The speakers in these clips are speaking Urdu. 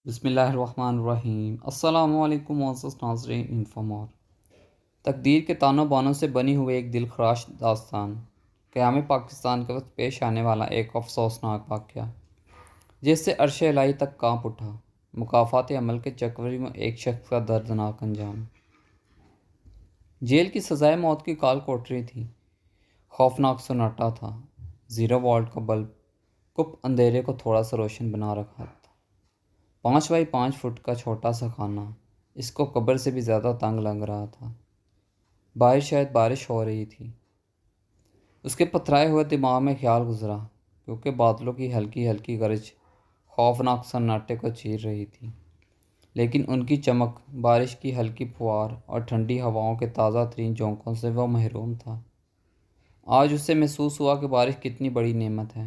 بسم اللہ الرحمن الرحیم۔ السلام علیکم معزز ناظرین، انفامور تقدیر کے تانوں بانوں سے بنی ہوئی ایک دل خراش داستان، قیام پاکستان کے وقت پیش آنے والا ایک افسوسناک واقعہ جس سے عرش الہی تک کانپ اٹھا۔ مکافات عمل کے چکوری میں ایک شخص کا دردناک انجام۔ جیل کی سزائے موت کی کال کوٹری تھی۔ خوفناک سناٹا تھا۔ 0 وولٹ کا بلب کپ اندھیرے کو تھوڑا سا روشن بنا رکھا تھا۔ 5 بائی 5 فٹ کا چھوٹا سا خانہ اس کو قبر سے بھی زیادہ تنگ لگ رہا تھا۔ باہر شاید بارش ہو رہی تھی۔ اس کے پتھرائے ہوئے دماغ میں خیال گزرا، کیونکہ بادلوں کی ہلکی ہلکی گرج خوفناک سناٹے کو چیر رہی تھی، لیکن ان کی چمک، بارش کی ہلکی پھوار اور ٹھنڈی ہواؤں کے تازہ ترین جھونکوں سے وہ محروم تھا۔ آج اسے محسوس ہوا کہ بارش کتنی بڑی نعمت ہے۔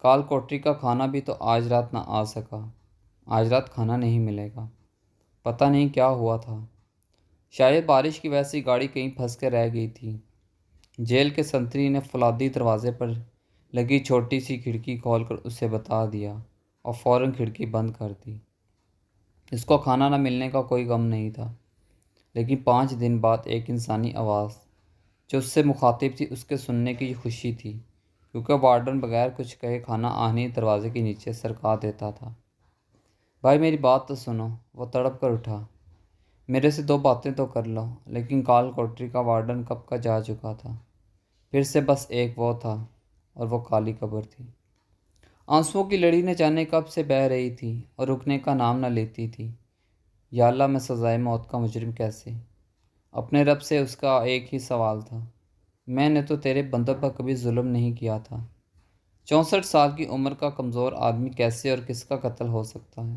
کال کوٹری کا کھانا بھی تو آج رات نہ آ سکا۔ آج رات کھانا نہیں ملے گا۔ پتہ نہیں کیا ہوا تھا۔ شاید بارش کی وجہ سے گاڑی کہیں پھنس کے رہ گئی تھی۔ جیل کے سنتری نے فولادی دروازے پر لگی چھوٹی سی کھڑکی کھول کر اسے بتا دیا اور فوراً کھڑکی بند کر دی۔ اس کو کھانا نہ ملنے کا کوئی غم نہیں تھا، لیکن 5 دن بعد ایک انسانی آواز جو اس سے مخاطب تھی، اس کے سننے کی خوشی تھی، کیونکہ وارڈن بغیر کچھ کہے کھانا آہنی دروازے کے نیچے سرکا دیتا تھا۔ بھائی میری بات تو سنو، وہ تڑپ کر اٹھا۔ میرے سے 2 باتیں تو کر لو۔ لیکن کال کوٹری کا وارڈن کب کا جا چکا تھا۔ پھر سے بس ایک وہ تھا، اور وہ کالی قبر تھی۔ آنسوؤں کی لڑی نہ جانے کب سے بہہ رہی تھی اور رکنے کا نام نہ لیتی تھی۔ یا اللہ، میں سزائے موت کا مجرم کیسے؟ اپنے رب سے اس کا ایک ہی سوال تھا، میں نے تو تیرے بندوں پر کبھی ظلم نہیں کیا تھا۔ 64 سال کی عمر کا کمزور آدمی کیسے اور کس کا قتل ہو سکتا ہے؟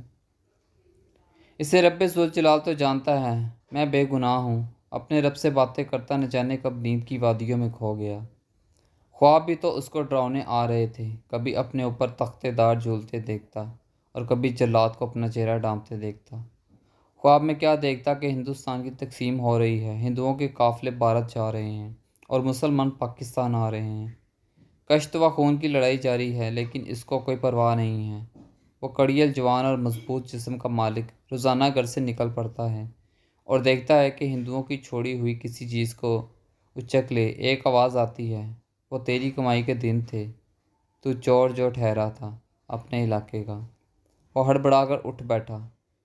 اسے رب ذوالجلال تو جانتا ہے، میں بے گناہ ہوں۔ اپنے رب سے باتیں کرتا نہ جانے کب نیند کی وادیوں میں کھو گیا۔ خواب بھی تو اس کو ڈراؤنے آ رہے تھے، کبھی اپنے اوپر تختے دار جھولتے دیکھتا اور کبھی جلاد کو اپنا چہرہ ڈھانپتے دیکھتا۔ خواب میں کیا دیکھتا کہ ہندوستان کی تقسیم ہو رہی ہے، ہندوؤں کے قافلے بھارت جا رہے ہیں اور مسلمان پاکستان آ رہے ہیں۔ کشت و خون کی لڑائی جاری ہے، لیکن اس کو کوئی پرواہ نہیں ہے۔ وہ کڑیل جوان اور مضبوط جسم کا مالک روزانہ گھر سے نکل پڑتا ہے اور دیکھتا ہے کہ ہندوؤں کی چھوڑی ہوئی کسی چیز کو اچک لے۔ ایک آواز آتی ہے، وہ تیری کمائی کے دن تھے، تو چور جو ٹھہرا تھا اپنے علاقے کا۔ وہ ہڑبڑا کر اٹھ بیٹھا۔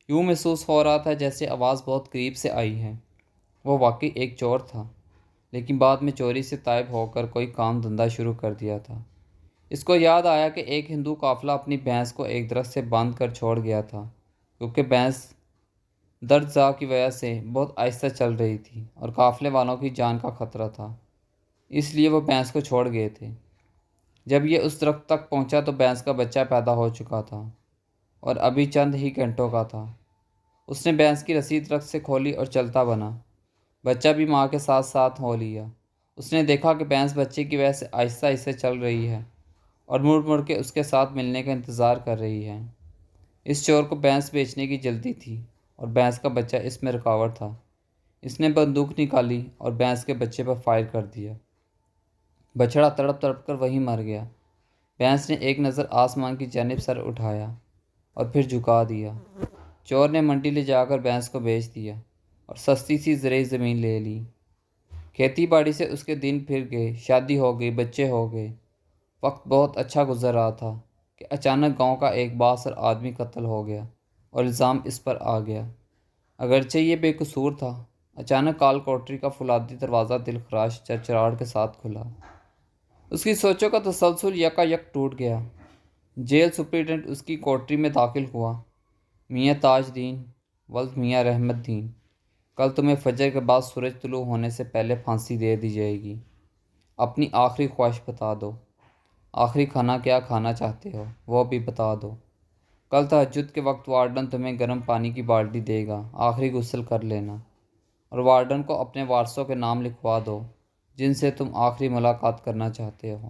یوں محسوس ہو رہا تھا جیسے آواز بہت قریب سے آئی ہے۔ وہ واقعی ایک چور تھا، لیکن بعد میں چوری سے تائب ہو کر کوئی کام دھندا شروع کر دیا تھا۔ اس کو یاد آیا کہ ایک ہندو قافلہ اپنی بھینس کو ایک درخت سے باندھ کر چھوڑ گیا تھا، کیونکہ بھینس درد زا کی وجہ سے بہت آہستہ چل رہی تھی اور قافلے والوں کی جان کا خطرہ تھا، اس لیے وہ بھینس کو چھوڑ گئے تھے۔ جب یہ اس درخت تک پہنچا تو بھینس کا بچہ پیدا ہو چکا تھا اور ابھی چند ہی گھنٹوں کا تھا۔ اس نے بھینس کی رسی درخت سے کھولی اور چلتا بنا۔ بچہ بھی ماں کے ساتھ ساتھ ہو لیا۔ اس نے دیکھا کہ بھینس بچے کی وجہ سے آہستہ آہستہ چل رہی ہے اور مڑ مڑ کے اس کے ساتھ ملنے کا انتظار کر رہی ہے۔ اس چور کو بھینس بیچنے کی جلدی تھی اور بھینس کا بچہ اس میں رکاوٹ تھا۔ اس نے بندوق نکالی اور بھینس کے بچے پر فائر کر دیا۔ بچڑا تڑپ تڑپ کر وہیں مر گیا۔ بھینس نے ایک نظر آسمان کی جانب سر اٹھایا اور پھر جھکا دیا۔ چور نے منڈی لے جا کر بھینس کو بیچ دیا اور سستی سی زرعی زمین لے لی۔ کھیتی باڑی سے اس کے دن پھر گئے، شادی ہو گئی، بچے ہو گئے۔ وقت بہت اچھا گزر رہا تھا کہ اچانک گاؤں کا ایک بااثر آدمی قتل ہو گیا اور الزام اس پر آ گیا، اگرچہ یہ بے قصور تھا۔ اچانک کال کوٹری کا فولادی دروازہ دل خراش چرچراہٹ کے ساتھ کھلا۔ اس کی سوچوں کا تسلسل یکا یک ٹوٹ گیا۔ جیل سپرنٹنڈنٹ اس کی کوٹری میں داخل ہوا۔ میاں تاج دین، ولد میاں رحمت دین، کل تمہیں فجر کے بعد سورج طلوع ہونے سے پہلے پھانسی دے دی جائے گی۔ اپنی آخری خواہش بتا دو۔ آخری کھانا کیا کھانا چاہتے ہو وہ بھی بتا دو۔ کل تہجد کے وقت وارڈن تمہیں گرم پانی کی بالٹی دے گا، آخری غسل کر لینا، اور وارڈن کو اپنے وارثوں کے نام لکھوا دو جن سے تم آخری ملاقات کرنا چاہتے ہو۔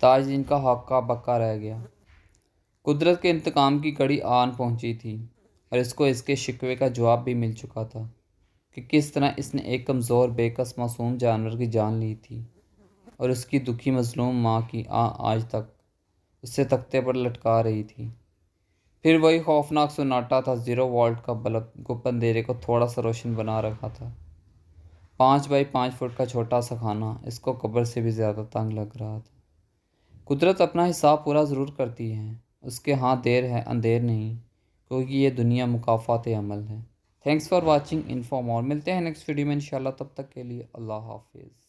تاج دین کا ہکا بکا رہ گیا۔ قدرت کے انتقام کی گھڑی آن پہنچی تھی اور اس کو اس کے شکوے کا جواب بھی مل چکا تھا کہ کس طرح اس نے ایک کمزور بے کس معصوم جانور کی جان لی تھی اور اس کی دکھی مظلوم ماں کی آج تک اسے تختے پر لٹکا رہی تھی۔ پھر وہی خوفناک سناٹا تھا، 0 وولٹ کا بلب گپ اندھیرے کو تھوڑا سا روشن بنا رکھا تھا۔ 5 بائی 5 فٹ کا چھوٹا سا کھانا اس کو قبر سے بھی زیادہ تنگ لگ رہا تھا۔ قدرت اپنا حساب پورا ضرور کرتی ہے، اس کے ہاں دیر ہے اندھیر نہیں، کیونکہ یہ دنیا مکافات عمل ہے۔ تھینکس فار واچنگ انفو مور، ملتے ہیں نیکسٹ ویڈیو میں انشاءاللہ، تب تک کے لیے اللہ حافظ۔